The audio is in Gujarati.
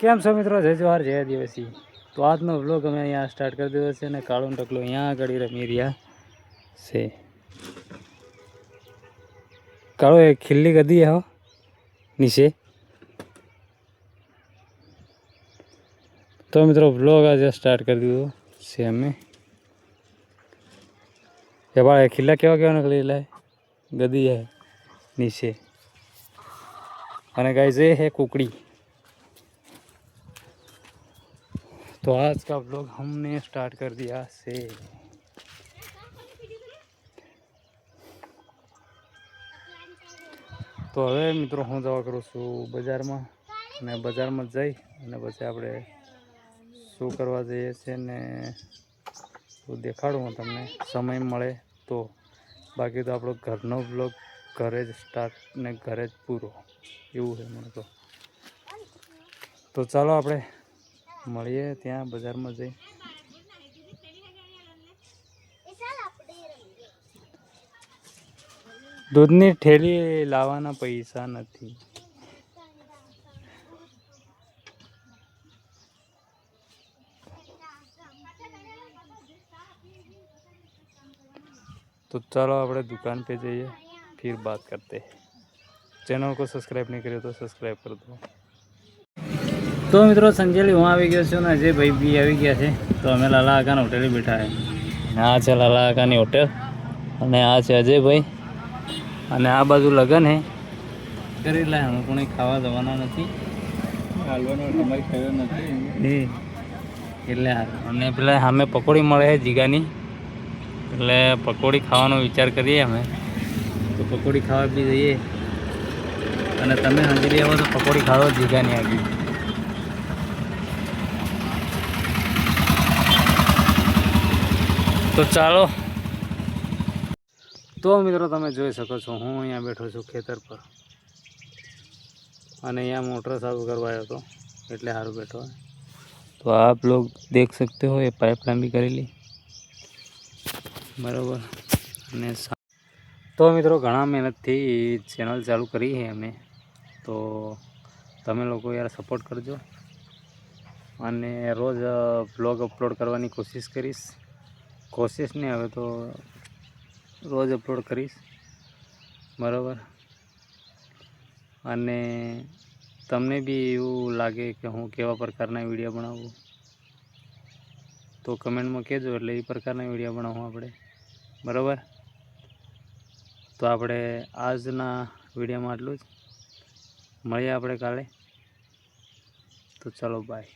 કેમ છો મિત્રો? જય જવાહર જય આદિવાસી. તો આજનો વ્લોગ અમે અહીંયા સ્ટાર્ટ કરી દીધો છે અને કાળું ટકલું અહીંયા આગળ રમી રહ્યા છે. કાળો એ ખીલ્લી કદી હો નીચે. તો મિત્રો વ્લોગ આજે સ્ટાર્ટ કરી દીધો છે અમે. એ ભાઈ ખીલ્લા કેવા કેવા નીકળી લે ગદી હે નીચે. અને गाइस ये है कुकड़ी. तो आज का व्लॉग हमने स्टार्ट कर दिया से. તો હવે મિત્રો હું જવા કરું છું બજારમાં અને બજારમાં જઈ અને પછી આપણે શું કરવા જઈએ છીએ ને દેખાડું હું તમને સમય મળે તો. બાકી તો આપણો ઘરનો વ્લોગ ઘરે જ સ્ટાર્ટ ને ઘરે જ પૂરો એવું છે મને તો ચાલો આપણે મળીએ ત્યાં બજારમાં જઈ. દૂધની ઠેલી લાવવાના પૈસા નથી. तो चलो આપણે दुकान पे जाइए फिर बात करते हैं. चैनल को सब्सक्राइब नहीं करे तो सब्सक्राइब कर दो. તો મિત્રો સંજેલી હું આવી ગયો છું ને અજય ભાઈ બી આવી ગયા છે. તો અમે લાલા કાકાની હોટેલે બેઠા છે. આ છે લાલા કાકાની હોટેલ અને આ છે અજયભાઈ અને આ બાજુ લગન હે કરી લે. હું પણ ખાવા જવાના નથી હાલવાનો તમારી ખબર નથી એટલે અને પેલા સામે પકોડી મળે છે જીગાની એટલે પકોડી ખાવાનો વિચાર કરીએ અમે. તો પકોડી ખાવા બી જઈએ અને તમે હાજરી આવો તો પકોડી ખાવા જીગાની આવી. તો ચાલો. તો મિત્રો તમે જોઈ શકો છો હું અહીંયા બેઠો છું ખેતર પર અને અહીંયા મોટર ચાલુ કરવા આવ્યો હતો એટલે સારું બેઠો. તો આપ લોગ દેખ सकते हो ये पाइप लांबी करेली બરાબર. અને તો મિત્રો ઘણા મહેનતથી ચેનલ ચાલુ કરી છે અમે. તો તમે લોકો યાર સપોર્ટ કરજો અને રોજ બ્લોગ અપલોડ કરવાની કોશિશ કરીશ. કોશિશ નહીં હવે તો રોજ અપલોડ કરીશ બરાબર. અને તમને બી એવું લાગે કે હું કેવા પ્રકારના વિડીયો બનાવું તો કમેન્ટમાં કહેજો એટલે એ પ્રકારના વિડીયો બનાવું આપણે બરાબર. તો આપણે આજના વિડીયોમાં આટલું જ. મળીએ આપણે કાલે. તો ચાલો બાય.